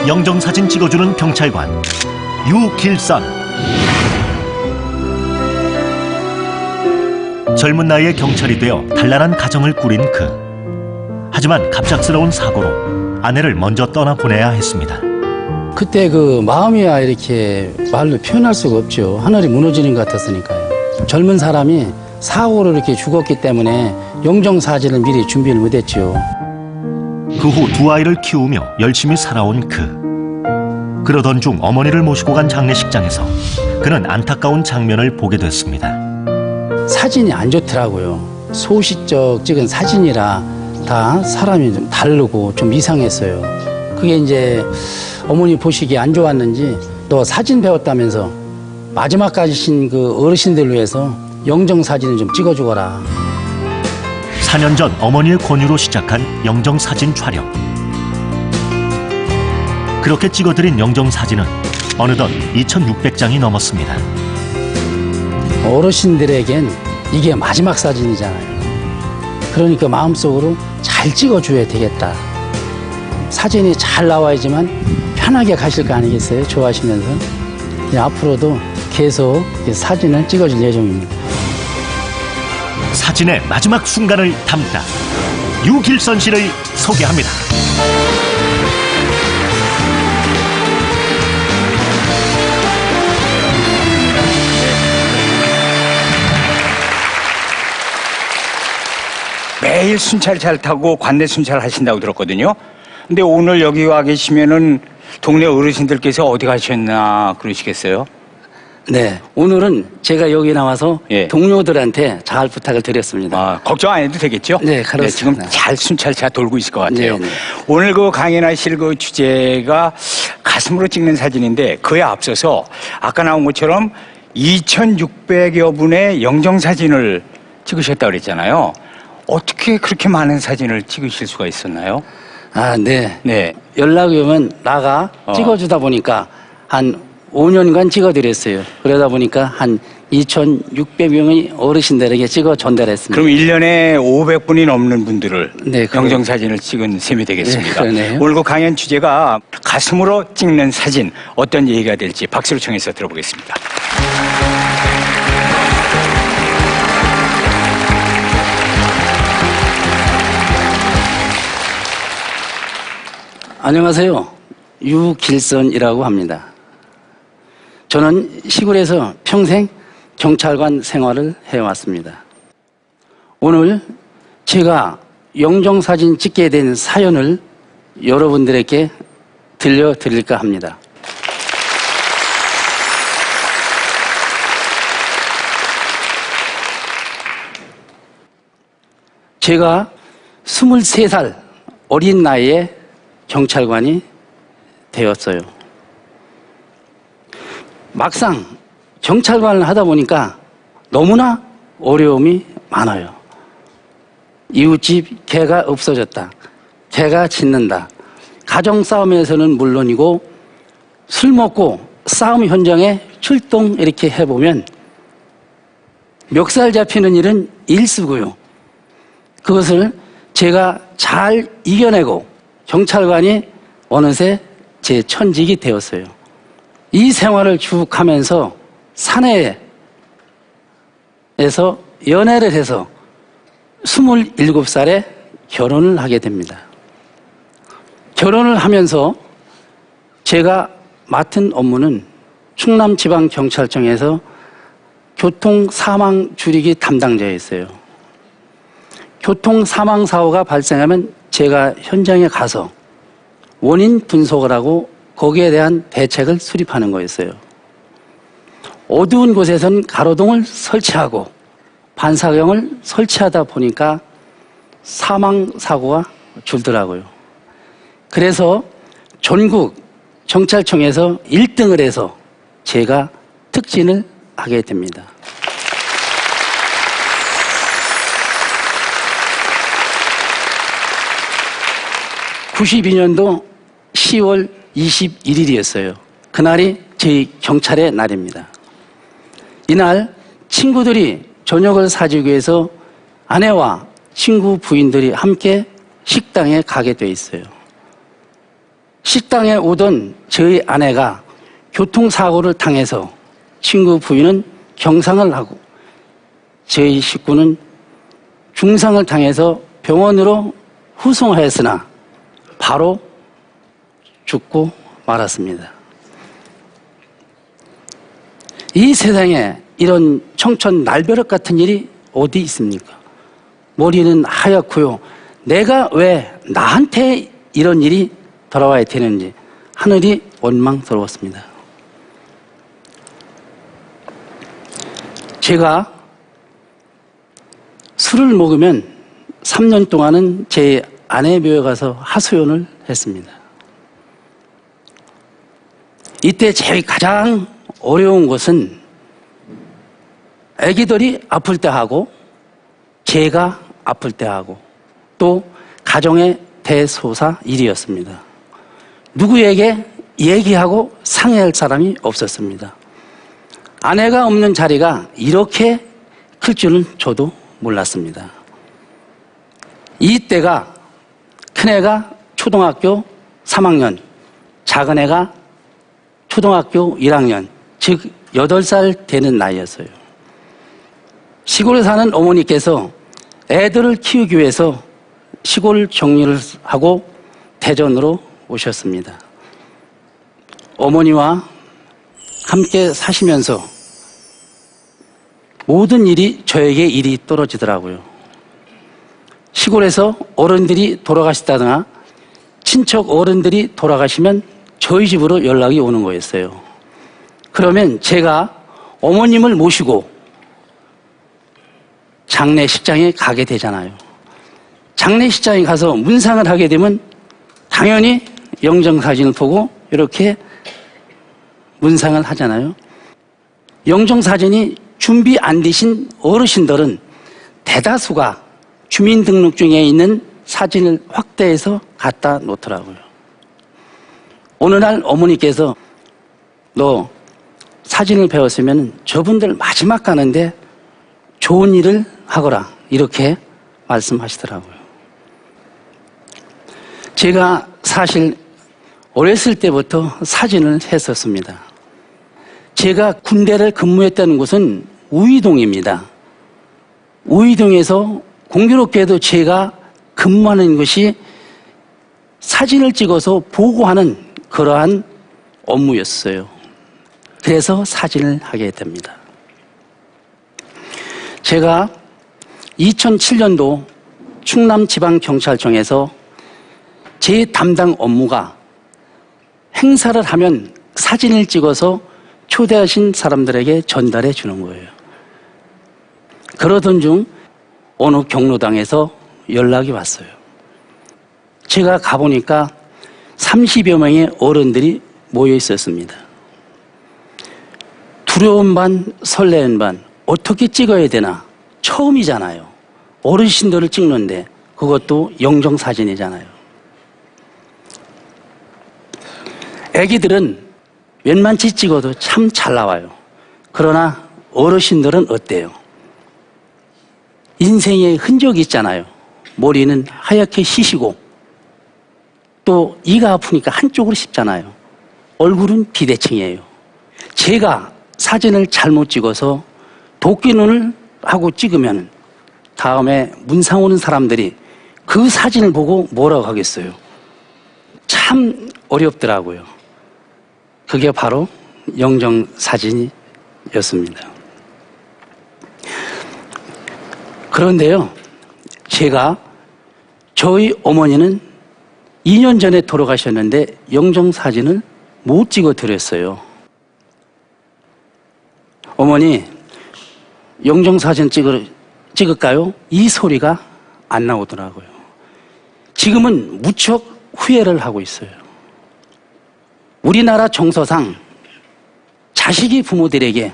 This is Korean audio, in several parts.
영정사진 찍어주는 경찰관 유길선. 젊은 나이에 경찰이 되어 단란한 가정을 꾸린 그. 하지만 갑작스러운 사고로 아내를 먼저 떠나보내야 했습니다. 그때 그 마음이야 이렇게 말로 표현할 수가 없죠. 하늘이 무너지는 것 같았으니까요. 젊은 사람이 사고로 이렇게 죽었기 때문에 영정사진을 미리 준비를 못했죠. 그 후 두 아이를 키우며 열심히 살아온 그. 그러던 중 어머니를 모시고 간 장례식장에서 그는 안타까운 장면을 보게 됐습니다. 사진이 안 좋더라고요. 소시적 찍은 사진이라 다 사람이 좀 다르고 좀 이상했어요. 그게 이제 어머니 보시기에 안 좋았는지 너 사진 배웠다면서 마지막까지 신 그 어르신들을 위해서 영정사진을 좀 찍어주거라. 4년 전 어머니의 권유로 시작한 영정사진 촬영. 그렇게 찍어드린 영정사진은 어느덧 2,600장이 넘었습니다. 어르신들에겐 이게 마지막 사진이잖아요. 그러니까 마음속으로 잘 찍어줘야 되겠다. 사진이 잘 나와야지만 편하게 가실 거 아니겠어요? 좋아하시면서. 앞으로도 계속 사진을 찍어줄 예정입니다. 사진의 마지막 순간을 담다 유길선 씨를 소개합니다. 매일 순찰 잘 타고 관내 순찰 하신다고 들었거든요. 근데 오늘 여기 와 계시면은 동네 어르신들께서 어디 가셨나 그러시겠어요? 네, 오늘은 제가 여기 나와서 예. 동료들한테 잘 부탁을 드렸습니다. 아, 걱정 안 해도 되겠죠? 네, 그렇습니다. 지금 잘 순찰 잘 돌고 있을 것 같아요. 네, 네. 오늘 그 강연하실 그 주제가 가슴으로 찍는 사진인데 그에 앞서서 아까 나온 것처럼 2,600여 분의 영정사진을 찍으셨다고 그랬잖아요. 어떻게 그렇게 많은 사진을 찍으실 수가 있었나요? 아, 네. 네. 연락이 오면 나가 찍어주다 보니까 한 5년간 찍어드렸어요. 그러다 보니까 한 2,600명의 어르신들에게 찍어 전달했습니다. 그럼 1년에 500분이 넘는 분들을 네, 영정사진을 찍은 셈이 되겠습니다. 네, 그러네요. 오늘 그 강연 주제가 가슴으로 찍는 사진, 어떤 얘기가 될지 박수를 청해서 들어보겠습니다. 안녕하세요. 유길선이라고 합니다. 저는 시골에서 평생 경찰관 생활을 해왔습니다. 오늘 제가 영정사진 찍게 된 사연을 여러분들에게 들려드릴까 합니다. 제가 23살 어린 나이에 경찰관이 되었어요. 막상 경찰관을 하다 보니까 너무나 어려움이 많아요. 이웃집 개가 없어졌다. 개가 짖는다. 가정싸움에서는 물론이고 술 먹고 싸움 현장에 출동 이렇게 해보면 멱살 잡히는 일은 일수고요. 그것을 제가 잘 이겨내고 경찰관이 어느새 제 천직이 되었어요. 이 생활을 쭉 하면서 사내에서 연애를 해서 27살에 결혼을 하게 됩니다. 결혼을 하면서 제가 맡은 업무는 충남지방경찰청에서 교통사망 줄이기 담당자였어요. 교통사망사고가 발생하면 제가 현장에 가서 원인 분석을 하고 거기에 대한 대책을 수립하는 거였어요. 어두운 곳에선 가로등을 설치하고 반사경을 설치하다 보니까 사망사고가 줄더라고요. 그래서 전국 경찰청에서 1등을 해서 제가 특진을 하게 됩니다. 92년도 10월 21일이었어요. 그날이 저희 경찰의 날입니다. 이날 친구들이 저녁을 사주기 위해서 아내와 친구 부인들이 함께 식당에 가게 돼 있어요. 식당에 오던 저희 아내가 교통사고를 당해서 친구 부인은 경상을 하고 저희 식구는 중상을 당해서 병원으로 후송하였으나 바로 죽고 말았습니다. 이 세상에 이런 청천 날벼락 같은 일이 어디 있습니까? 머리는 하얗고요. 내가 왜 나한테 이런 일이 돌아와야 되는지 하늘이 원망스러웠습니다. 제가 술을 먹으면 3년 동안은 제 아내 묘에 가서 하소연을 했습니다. 이때 제일 가장 어려운 것은 아기들이 아플 때 하고 제가 아플 때 하고 또 가정의 대소사 일이었습니다. 누구에게 얘기하고 상의할 사람이 없었습니다. 아내가 없는 자리가 이렇게 클 줄은 저도 몰랐습니다. 이때가 큰애가 초등학교 3학년, 작은애가 초등학교 1학년, 즉 8살 되는 나이였어요. 시골에 사는 어머니께서 애들을 키우기 위해서 시골 정리를 하고 대전으로 오셨습니다. 어머니와 함께 사시면서 모든 일이 저에게 일이 떨어지더라고요. 시골에서 어른들이 돌아가시다거나 친척 어른들이 돌아가시면 저희 집으로 연락이 오는 거였어요. 그러면 제가 어머님을 모시고 장례식장에 가게 되잖아요. 장례식장에 가서 문상을 하게 되면 당연히 영정사진을 보고 이렇게 문상을 하잖아요. 영정사진이 준비 안 되신 어르신들은 대다수가 주민등록증에 있는 사진을 확대해서 갖다 놓더라고요. 어느 날 어머니께서 너 사진을 배웠으면 저분들 마지막 가는데 좋은 일을 하거라 이렇게 말씀하시더라고요. 제가 사실 어렸을 때부터 사진을 했었습니다. 제가 군대를 근무했다는 곳은 우이동입니다. 우이동에서 공교롭게도 제가 근무하는 것이 사진을 찍어서 보고하는 그러한 업무였어요. 그래서 사진을 하게 됩니다. 제가 2007년도 충남지방경찰청에서 제 담당 업무가 행사를 하면 사진을 찍어서 초대하신 사람들에게 전달해 주는 거예요. 그러던 중 어느 경로당에서 연락이 왔어요. 제가 가보니까 30여 명의 어른들이 모여 있었습니다. 두려운 반, 설레는 반, 어떻게 찍어야 되나? 처음이잖아요. 어르신들을 찍는데 그것도 영정사진이잖아요. 애기들은 웬만치 찍어도 참 잘 나와요. 그러나 어르신들은 어때요? 인생의 흔적이 있잖아요. 머리는 하얗게 시시고 또 이가 아프니까 한쪽으로 씹잖아요. 얼굴은 비대칭이에요. 제가 사진을 잘못 찍어서 도끼눈을 하고 찍으면 다음에 문상 오는 사람들이 그 사진을 보고 뭐라고 하겠어요? 참 어렵더라고요. 그게 바로 영정사진이었습니다. 그런데요, 제가 저희 어머니는 2년 전에 돌아가셨는데 영정사진을 못 찍어 드렸어요. 어머니, 영정사진 찍을까요? 이 소리가 안 나오더라고요. 지금은 무척 후회를 하고 있어요. 우리나라 정서상 자식이 부모들에게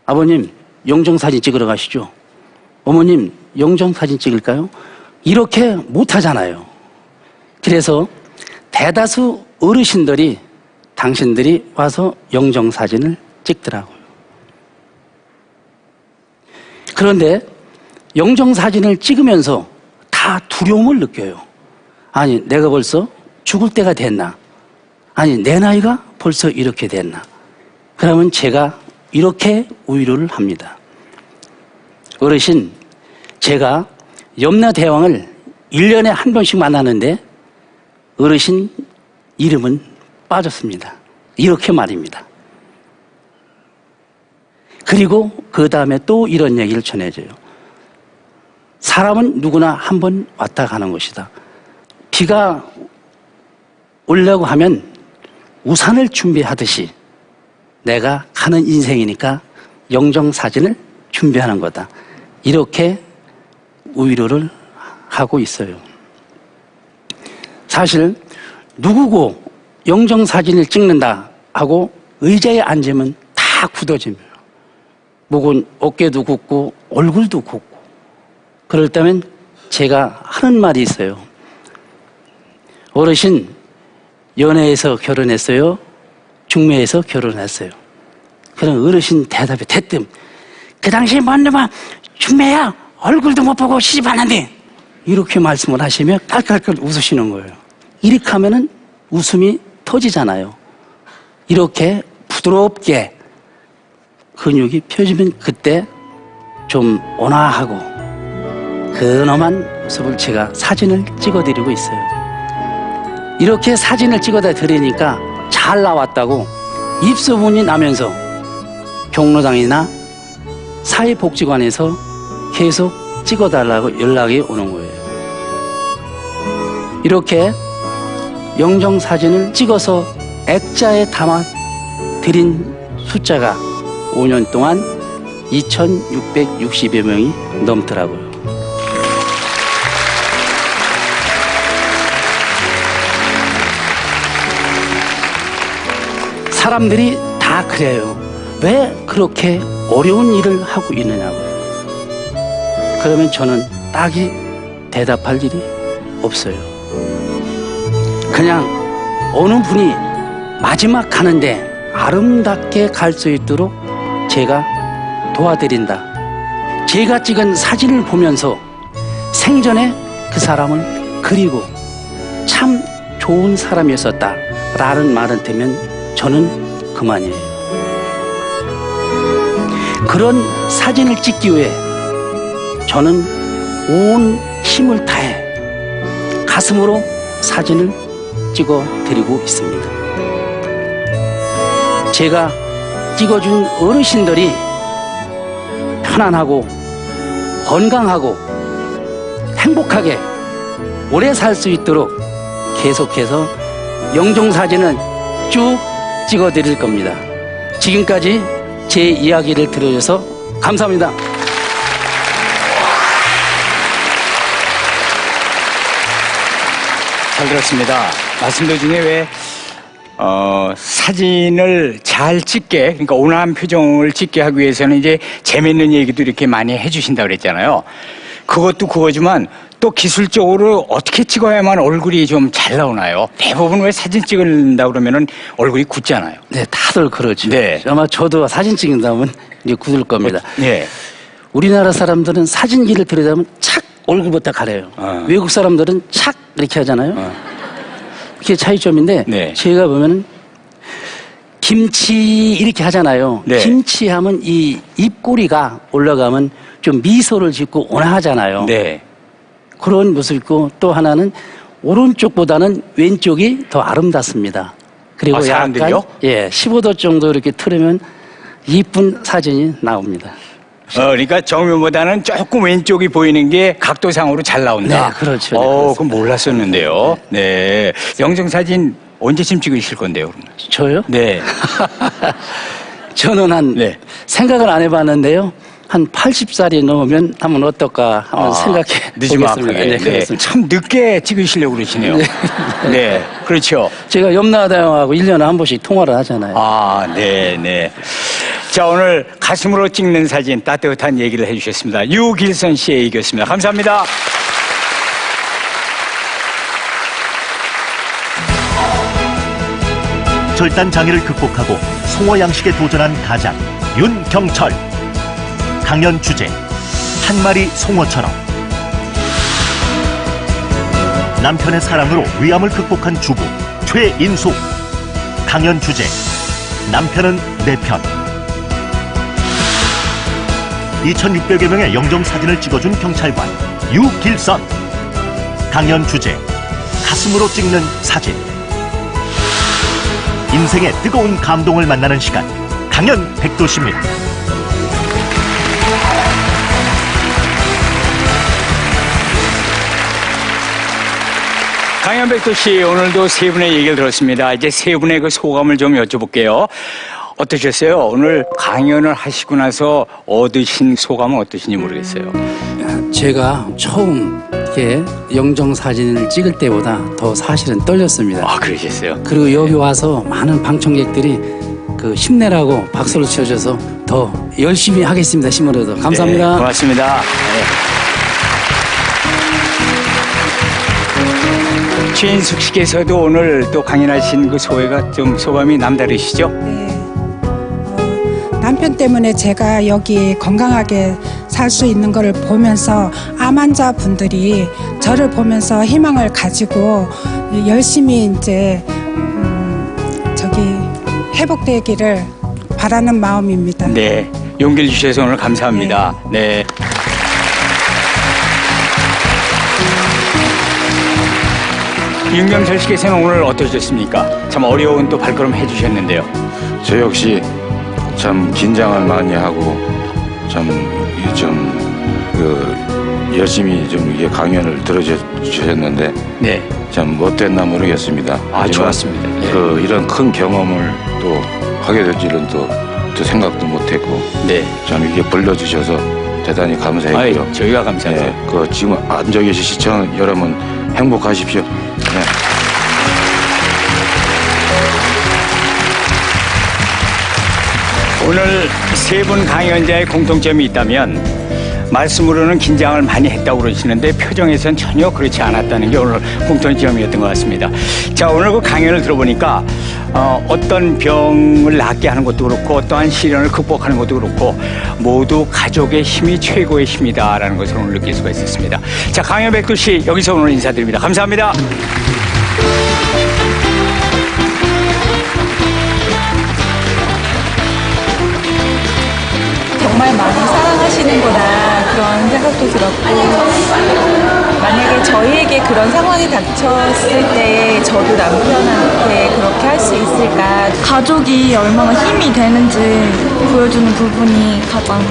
아버님 영정사진 찍으러 가시죠. 어머님 영정사진 찍을까요? 이렇게 못하잖아요. 그래서 대다수 어르신들이 당신들이 와서 영정사진을 찍더라고요. 그런데 영정사진을 찍으면서 다 두려움을 느껴요. 아니, 내가 벌써 죽을 때가 됐나? 아니 내 나이가 벌써 이렇게 됐나? 그러면 제가 이렇게 위로를 합니다. 어르신, 제가 염라대왕을 1년에 한 번씩 만나는데 어르신 이름은 빠졌습니다. 이렇게 말입니다. 그리고 그 다음에 또 이런 얘기를 전해줘요. 사람은 누구나 한 번 왔다 가는 것이다. 비가 오려고 하면 우산을 준비하듯이 내가 가는 인생이니까 영정사진을 준비하는 거다. 이렇게 위로를 하고 있어요. 사실 누구고 영정사진을 찍는다 하고 의자에 앉으면 다 굳어집니다. 목은 어깨도 굳고 얼굴도 굳고. 그럴 때면 제가 하는 말이 있어요. 어르신, 연애해서 결혼했어요? 중매해서 결혼했어요? 그럼 어르신 대답이 대뜸, 그 당시에 뭔 놈아 중매야, 얼굴도 못 보고 시집 하는데, 이렇게 말씀을 하시며 깔깔깔 웃으시는 거예요. 이렇게 하면은 웃음이 터지잖아요. 이렇게 부드럽게 근육이 펴지면 그때 좀 온화하고 근엄한 모습을 제가 사진을 찍어드리고 있어요. 이렇게 사진을 찍어다 드리니까 잘 나왔다고 입소문이 나면서 경로당이나 사회복지관에서 계속 찍어달라고 연락이 오는 거예요. 이렇게 영정사진을 찍어서 액자에 담아 드린 숫자가 5년 동안 2,660여 명이 넘더라고요. 사람들이 다 그래요. 왜 그렇게 어려운 일을 하고 있느냐고요. 그러면 저는 딱히 대답할 일이 없어요. 그냥 어느 분이 마지막 가는데 아름답게 갈 수 있도록 제가 도와드린다. 제가 찍은 사진을 보면서 생전에 그 사람을 그리고 참 좋은 사람이었었다 라는 말을 들으면 저는 그만이에요. 그런 사진을 찍기 위해 저는 온 힘을 다해 가슴으로 사진을 찍어 드리고 있습니다. 제가 찍어준 어르신들이 편안하고 건강하고 행복하게 오래 살 수 있도록 계속해서 영정사진을 쭉 찍어 드릴 겁니다. 지금까지 제 이야기를 들어줘서 감사합니다. 잘 들었습니다. 말씀들 중에 왜 사진을 잘 찍게, 그러니까 온화한 표정을 찍게 하기 위해서는 이제 재밌는 얘기도 이렇게 많이 해주신다 그랬잖아요. 그것도 그거지만 또 기술적으로 어떻게 찍어야만 얼굴이 좀 잘 나오나요? 대부분 왜 사진 찍는다 그러면은 얼굴이 굳잖아요. 네, 다들 그러죠. 네. 아마 저도 사진 찍는다면 이제 굳을 겁니다. 네. 우리나라 사람들은 사진기를 들여다보면 착 얼굴부터 가려요. 외국 사람들은 착 이렇게 하잖아요. 그게 차이점인데 네. 제가 보면 김치 이렇게 하잖아요. 네. 김치 하면 이 입꼬리가 올라가면 좀 미소를 짓고 온화하잖아요. 네. 그런 모습이 있고 또 하나는 오른쪽보다는 왼쪽이 더 아름답습니다. 그리고 아, 사람들이요? 약간 15도 정도 이렇게 틀으면 이쁜 사진이 나옵니다. 그러니까 정면보다는 조금 왼쪽이 보이는 게 각도상으로 잘 나온다. 네, 그렇죠. 네, 그렇습니다. 그건 몰랐었는데요. 네. 영정사진 언제쯤 찍으실 건데요, 그러면? 저요? 네. 저는 네. 생각을 안 해봤는데요. 한 80살이 넘으면 한번 어떨까 한번 생각해 보겠습니다. 늦지막하게. 네. 참 늦게 찍으시려고 그러시네요. 네. 네. 그렇죠. 제가 염라대왕하고 1년에 한 번씩 통화를 하잖아요. 네. 자, 오늘 가슴으로 찍는 사진 따뜻한 얘기를 해주셨습니다. 유길선 씨의 얘기였습니다. 감사합니다. 절단 장애를 극복하고 송어 양식에 도전한 가장 윤경철. 강연 주제 한 마리 송어처럼. 남편의 사랑으로 위암을 극복한 주부 최인숙. 강연 주제 남편은 내 편. 2600여 명의 영정 사진을 찍어준 경찰관 유길선. 강연 주제 가슴으로 찍는 사진. 인생의 뜨거운 감동을 만나는 시간, 강연 백도시입니다. 강연 백도시, 오늘도 세 분의 얘기를 들었습니다. 이제 세 분의 그 소감을 좀 여쭤볼게요. 어떠셨어요? 오늘 강연을 하시고 나서 얻으신 소감은 어떠신지 모르겠어요. 제가 처음 이렇게 영정 사진을 찍을 때보다 더 사실은 떨렸습니다. 아, 그러셨어요? 그리고 여기 와서 많은 방청객들이 그 힘내라고 박수를 쳐줘서 더 열심히 하겠습니다. 힘으로도. 감사합니다. 네, 고맙습니다. 네. 최인숙 씨께서도 오늘 또 강연하신 그 소회가 좀 소감이 남다르시죠? 네. 남편 때문에 제가 여기 건강하게 살 수 있는 것을 보면서 암 환자분들이 저를 보면서 희망을 가지고 열심히 이제 회복되기를 바라는 마음입니다. 네. 용기를 주셔서 오늘 감사합니다. 네. 윤경철 씨께서는 오늘 어떠셨습니까? 참 어려운 또 발걸음 해주셨는데요. 저 역시 참 긴장을 많이 하고 열심히 좀 이게 강연을 들어주셨는데 네. 참 못됐나 모르겠습니다. 아, 하지만 좋았습니다. 네. 이런 큰 경험을 또 하게 될 줄은 또 생각도 못했고 네. 참 이게 불러주셔서 대단히 감사했고요. 아이, 저희가 감사하죠. 네, 지금 앉아 계신 시청 여러분 행복하십시오. 네. 오늘 세 분 강연자의 공통점이 있다면 말씀으로는 긴장을 많이 했다고 그러시는데 표정에선 전혀 그렇지 않았다는 게 오늘 공통점이었던 것 같습니다. 자, 오늘 그 강연을 들어보니까 어떤 병을 낫게 하는 것도 그렇고 또한 시련을 극복하는 것도 그렇고 모두 가족의 힘이 최고의 힘이다라는 것을 오늘 느낄 수가 있었습니다. 자, 강연 백도시 여기서 오늘 인사드립니다. 감사합니다. 정말 많이 사랑하시는구나 그런 생각도 들었고 만약에 저희에게 그런 상황이 닥쳤을 때 저도 남편한테 그렇게 할 수 있을까 가족이 얼마나 힘이 되는지 보여주는 부분이 가장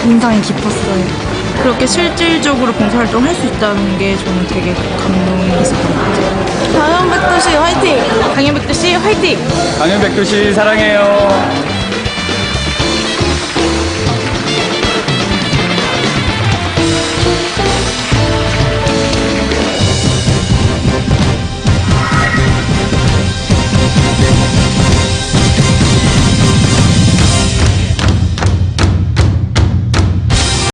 인상이 깊었어요. 그렇게 실질적으로 봉사활동을 할 수 있다는 게 저는 되게 감동이 있었던 것 같아요. 강연 백도시 화이팅! 강연 백도시 화이팅! 강연 백도시 사랑해요.